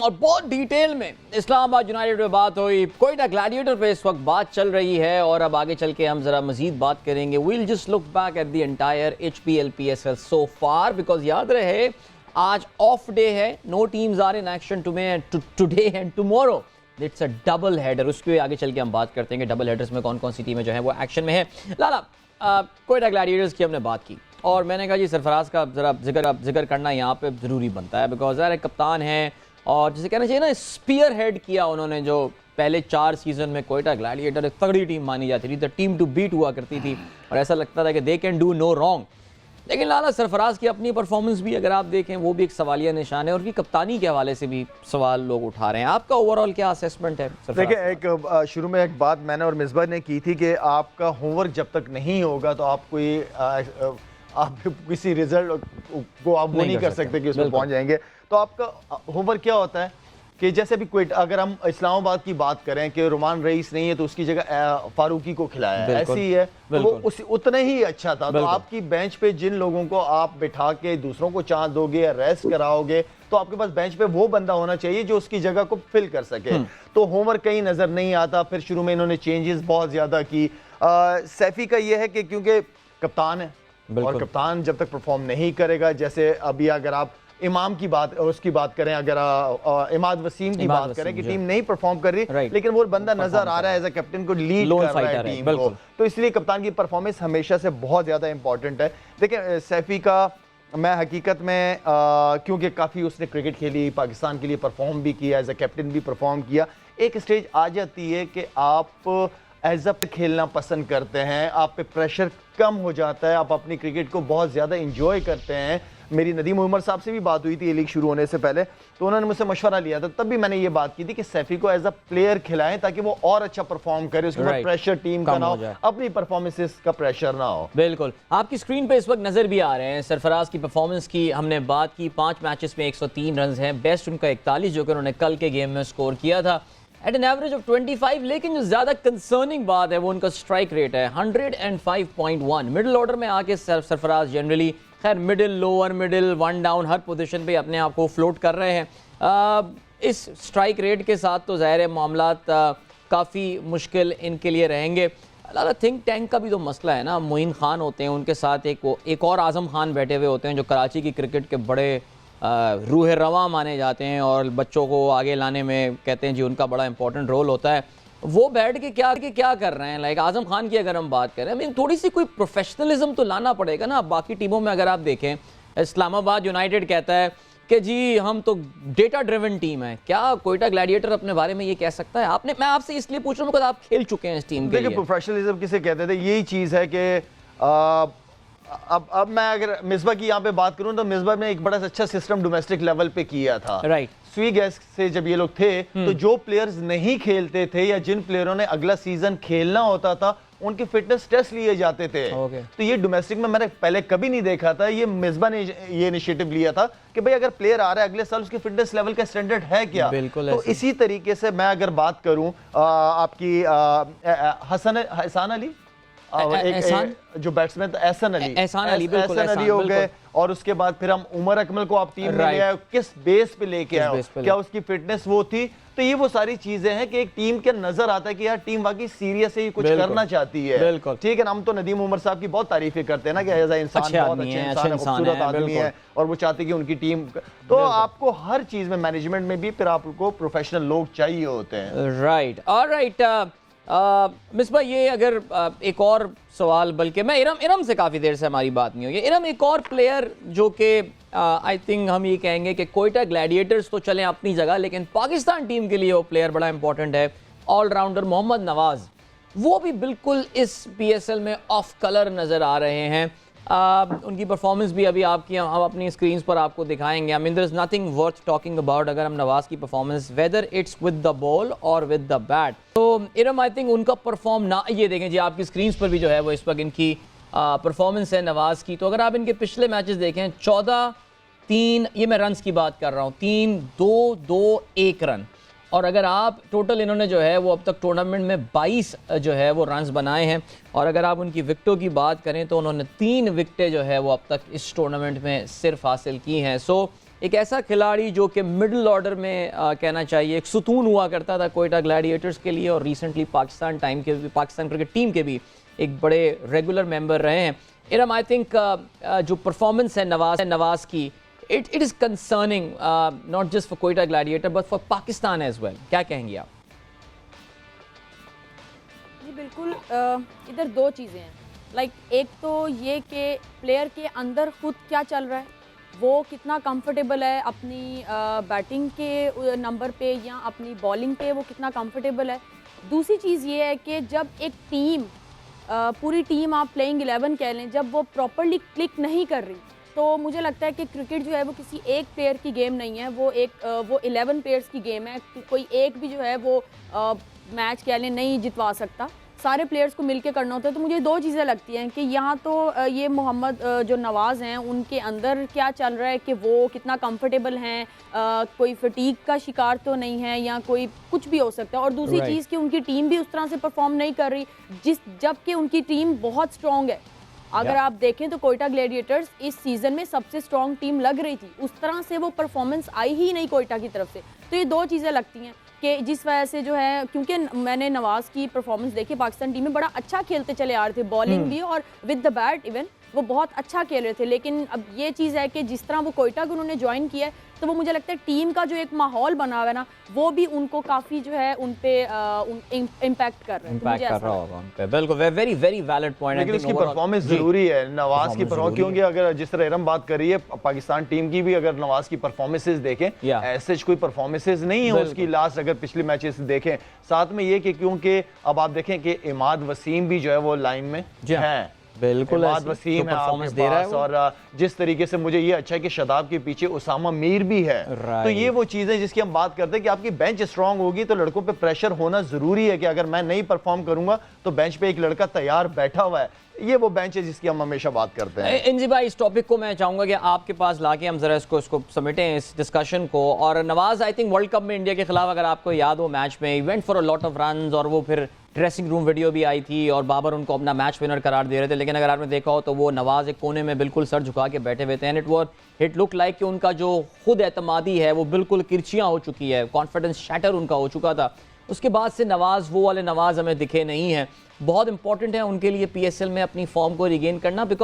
और बहुत डिटेल में इस्लामाबाद यूनाइटेड पे बात हुई, कोयटा ग्लैडिएटर पे इस वक्त बात चल रही है और अब आगे चल के हम जरा मजीद बात करेंगे। We'll just look back at the entire HPL PSL so far, because याद रहे आज ऑफ डे है, no teams are in action today and tomorrow. It's a double header, उसके आगे चल के हम बात करते हैं कि डबल हेडर्स में कौन कौन सी टीमें जो है वो एक्शन में है। लाला, कोयटा ग्लैडिएटर्स की हमने बात की और मैंने कहा जी सरफराज का जरा जिक्र करना यहाँ पे ज़रूरी बनता है, बिकॉज यार कप्तान है और जिसे कहना चाहिए ना स्पीयर हेड किया उन्होंने, जो पहले 4 सीज़न में कोयटा ग्लैडिएटर एक तगड़ी टीम मानी जाती थी, द टीम टू बीट हुआ करती थी और ऐसा लगता था कि they can do no wrong. लेकिन लाला सरफराज की अपनी परफॉर्मेंस भी अगर आप देखें वो भी एक सवालिया निशान है और उनकी कप्तानी के हवाले से भी सवाल लोग उठा रहे हैं। आपका ओवरऑल क्या असेसमेंट है? देखिए, एक शुरू में एक बात मैंने और मिसबा ने की थी कि आपका होमवर्क जब तक नहीं होगा तो आप कोई आप किसी रिजल्ट को आप वो नहीं कर सकते कि उसमें पहुंच जाएंगे। तो आपका होमवर्क क्या होता है कि जैसे भी क्विट, अगर हम इस्लामाबाद की बात करें कि रुमान रईस नहीं है तो उसकी जगह फारूकी को खिलाया है, ऐसी ही है तो वो उतना ही अच्छा था। तो आपकी बेंच पे जिन लोगों को आप बिठा के दूसरों को चांस दोगे या रेस्ट कराओगे तो आपके पास बेंच पे वो बंदा होना चाहिए जो उसकी जगह को फिल कर सके। तो होमवर्क कहीं नजर नहीं आता। फिर शुरू में इन्होंने चेंजेस बहुत ज्यादा की। सैफी का ये है कि क्योंकि कप्तान है और कप्तान जब तक परफॉर्म नहीं करेगा, जैसे अभी अगर आप इमाम की बात और उसकी बात करें, अगर इमाद वसीम की बात करें कि टीम नहीं परफॉर्म कर रही लेकिन वो बंदा नजर आ रहा है एज अ कैप्टन को लीड कर रहा है टीम को, तो इसलिए कप्तान की परफॉर्मेंस हमेशा से बहुत ज्यादा इंपॉर्टेंट है। देखिए सैफी का मैं हकीकत में क्योंकि काफ़ी उसने क्रिकेट खेली, पाकिस्तान के लिए परफॉर्म भी किया, एज अ कैप्टन भी परफॉर्म किया, एक स्टेज आ जाती है कि आप एज अ खेलना पसंद करते हैं, आप पे प्रेशर कम हो जाता है, आप अपनी क्रिकेट को बहुत ज़्यादा इंजॉय करते हैं। मेरी नदीम उमर साहब से भी बात हुई थी ये लीग शुरू होने से पहले, तो उन्होंने मुझसे मशवरा लिया था, तब भी मैंने ये बात की थी कि सैफी को एज अ प्लेयर खिलाएं ताकि वो और अच्छा परफॉर्म करे, उसके बाद प्रेशर टीम का ना हो, अपनी परफॉर्मेंसेस का प्रेशर ना हो। बिल्कुल, आपकी स्क्रीन पे इस वक्त नजर भी आ रहे हैं सरफराज की परफॉर्मेंस की हमने बात की। 5 मैचेस में 103 रन हैं, बेस्ट उनका 41 जो कि उन्होंने कल के गेम में स्कोर किया था एट एन एवरेज ऑफ 25। लेकिन जो ज्यादा कंसर्निंग बात है वो उनका स्ट्राइक रेट है 105.1। मिडिल ऑर्डर में आके सरफराज जनरली खैर मिडिल, लोअर मिडिल, 1 डाउन हर पोजीशन पे अपने आप को फ्लोट कर रहे हैं। इस स्ट्राइक रेट के साथ तो ज़ाहिर है मामलात काफ़ी मुश्किल इनके लिए रहेंगे। लाला, थिंक टैंक का भी तो मसला है ना, मोइन खान होते हैं, उनके साथ एक और आज़म खान बैठे हुए होते हैं जो कराची की क्रिकेट के बड़े रूह रवा माने जाते हैं और बच्चों को आगे लाने में कहते हैं जी उनका बड़ा इंपॉर्टेंट रोल होता है। वो बैठ के क्या कर रहे हैं? लाइक आजम खान की अगर हम बात करें, I mean, थोड़ी सी कोई प्रोफेशनलिज्म तो लाना पड़ेगा ना। बाकी टीमों में अगर आप देखें, इस्लामाबाद यूनाइटेड कहता है कि जी हम तो डेटा ड्रिवन टीम है, क्या कोयटा ग्लैडिएटर अपने बारे में ये कह सकता है? मैं आपसे इसलिए पूछ रहा हूँ बिकॉज़ आप खेल चुके हैं इस टीम के लिए। प्रोफेशनलिज्म किसे कहते थे, यही चीज़ है कि अब मैं अगर मिसबा की यहाँ पे बात करूं तो मिसबा ने एक बड़ा अच्छा सिस्टम डोमेस्टिक लेवल पे किया था। स्वी गैस से जब ये लोग थे तो जो प्लेयर्स नहीं खेलते थे या जिन प्लेयरों ने अगला सीजन खेलना होता था उनके फिटनेस टेस्ट लिए जाते थे। तो ये डोमेस्टिक में मैंने पहले कभी नहीं देखा था। ये मिसबा ने ये इनिशिएटिव लिया था कि भाई अगर प्लेयर आ रहा है अगले साल उसके फिटनेस लेवल का स्टैंडर्ड है क्या। तो इसी तरीके से मैं अगर बात करूं आपकी हसन अली जो बैट्समैन एहसान अली हो गए और उसके बाद फिर हम उमर अकमल को आप टीम में ले आए, किस बेस पे लेके आए, क्या उसकी फिटनेस वो थी। तो ये वो सारी चीजें हैं कि एक टीम के नजर आता है कि यार टीम वाकई सीरियस है, कुछ करना चाहती है। ठीक है ना, हम तो नदीम उमर साहब की बहुत तारीफें करते हैं ना कि एज अ इंसान बहुत अच्छे इंसान है, खूबसूरत आदमी है और वो चाहते कि उनकी टीम। तो आपको हर चीज में मैनेजमेंट में भी फिर आपको प्रोफेशनल लोग चाहिए होते हैं। राइट, ऑलराइट मिसबा, ये अगर एक और सवाल, बल्कि मैं इरम से काफ़ी देर से हमारी बात नहीं हुई। इरम, एक और प्लेयर जो कि आई थिंक हम ये कहेंगे कि कोयटा ग्लैडिएटर्स तो चलें अपनी जगह, लेकिन पाकिस्तान टीम के लिए वो प्लेयर बड़ा इंपॉर्टेंट है, ऑलराउंडर मोहम्मद नवाज। वो भी बिल्कुल इस PSL में ऑफ कलर नज़र आ रहे हैं। उनकी परफॉर्मेंस भी अभी हम अपनी स्क्रीन पर आपको दिखाएंगे। I mean there is nothing worth talking about अगर हम नवाज की performance, whether it's with the ball और विद द बैट। तो इरम, आई थिंक उनका परफॉर्म ना, ये देखें जी आपकी स्क्रीन पर भी जो है वो इस वक्त इनकी परफॉर्मेंस है नवाज की। तो अगर आप इनके पिछले मैचेस देखें, 14-3, ये मैं रन्स की बात कर रहा हूँ, 3-2-2-1 रन। और अगर आप टोटल इन्होंने जो है वो अब तक टूर्नामेंट में 22 जो है वो रन्स बनाए हैं। और अगर आप उनकी विकटों की बात करें तो उन्होंने 3 विकटें जो है वो अब तक इस टूर्नामेंट में सिर्फ हासिल की हैं। सो एक ऐसा खिलाड़ी जो कि मिडिल ऑर्डर में कहना चाहिए एक सुतून हुआ करता था कोयटा ग्लैडिएटर्स के लिए, और रिसेंटली पाकिस्तान क्रिकेट टीम के भी एक बड़े रेगुलर मेंबर रहे हैं। इरम, आई थिंक जो परफॉर्मेंस है नवाज की, it is concerning not just for Quetta Gladiator but for Pakistan as well. क्या कहेंगी आप? जी बिल्कुल, इधर दो चीज़ें हैं। एक तो ये कि प्लेयर के अंदर खुद क्या चल रहा है, वो कितना कंफर्टेबल है अपनी बैटिंग के नंबर पे या अपनी बॉलिंग पे, वो कितना कंफर्टेबल है। दूसरी चीज़ ये है कि जब एक टीम पूरी टीम आप प्लेइंग 11 कह लें, जब वो प्रॉपरली क्लिक नहीं कर रही, तो मुझे लगता है कि क्रिकेट जो है वो किसी एक प्लेयर की गेम नहीं है, वो 11 प्लेयर्स की गेम है। कोई एक भी जो है वो मैच कह लें नहीं जितवा सकता, सारे प्लेयर्स को मिलके करना होता है। तो मुझे दो चीज़ें लगती हैं कि यहाँ तो ये मोहम्मद जो नवाज़ हैं उनके अंदर क्या चल रहा है कि वो कितना कंफर्टेबल हैं, कोई फटीग का शिकार तो नहीं है या कोई कुछ भी हो सकता है। और दूसरी चीज़ कि उनकी टीम भी उस तरह से परफॉर्म नहीं कर रही जबकि उनकी टीम बहुत स्ट्रॉन्ग है। अगर आप देखें तो कोयटा ग्लैडिएटर्स इस सीज़न में सबसे स्ट्रॉन्ग टीम लग रही थी, उस तरह से वो परफॉर्मेंस आई ही नहीं कोयटा की तरफ से। तो ये दो चीज़ें लगती हैं कि जिस वजह से जो है, क्योंकि मैंने नवाज़ की परफॉर्मेंस देखी, पाकिस्तान टीम में बड़ा अच्छा खेलते चले आ रहे थे, बॉलिंग भी और विद द बैट इवन वो बहुत अच्छा खेल रहे थे। लेकिन अब ये चीज़ है कि जिस तरह वो कोयटा को उन्होंने ज्वाइन किया है, तो वो मुझे लगता है टीम का जो एक माहौल बना हुआ है ना, वो भी उनको काफ़ी जो है उन पे इम्पैक्ट कर रहा होगा उन पे। बिल्कुल, वेरी वेरी वैलिड पॉइंट। लेकिन उसकी परफॉर्मेंस जरूरी है, नवाज की परफॉर्मेंस, क्योंकि अगर जिस तरह इरम बात कर रही है, पाकिस्तान टीम की भी अगर नवाज की परफॉर्मेंसेस देखें, ऐसे कोई परफॉर्मेंसेस नहीं है उसकी लास्ट अगर पिछले मैचेस देखें। साथ में ये कि क्योंकि अब आप देखें कि इमाद वसीम भी जो है वो लाइन में है, बिल्कुल वसीम है परफॉर्मेंस दे रहा है, और जिस तरीके से मुझे ये अच्छा है कि शदाब के पीछे उसामा मीर भी है। तो ये वो चीज़ है जिसकी हम बात करते हैं कि आपकी बेंच स्ट्रांग होगी तो लड़कों पे प्रेशर होना जरूरी है कि अगर मैं नहीं परफॉर्म करूंगा तो बेंच पे एक लड़का तैयार बैठा हुआ है। ये वो बेंच है जिसकी हम हमेशा बात करते हैं। इंजी भाई, इस टॉपिक को मैं चाहूंगा कि आपके पास लाके हम जरा इसको समेटें इस डिस्कशन को। और Nawaz, I think world cup में इंडिया के खिलाफ अगर आपको याद हो मैच में event for a lot of runs, और वो फिर ड्रेसिंग रूम वीडियो भी आई थी और बाबर उनको अपना मैच विनर करार दे रहे थे। लेकिन अगर आपने देखा हो तो वो नवाज एक कोने में बिल्कुल सर झुका के बैठे हुए थे, एंड इट लुक लाइक कि उनका जो खुद एतमादी है वो बिल्कुल किरचियाँ हो चुकी है, कॉन्फिडेंस शैटर उनका हो चुका था। उसके बाद से नवाज वो वाले नवाज हमें दिखे नहीं हैं। बहुत इंपॉर्टेंट है उनके लिए PSL में अपनी फॉर्म को रिगेन करना।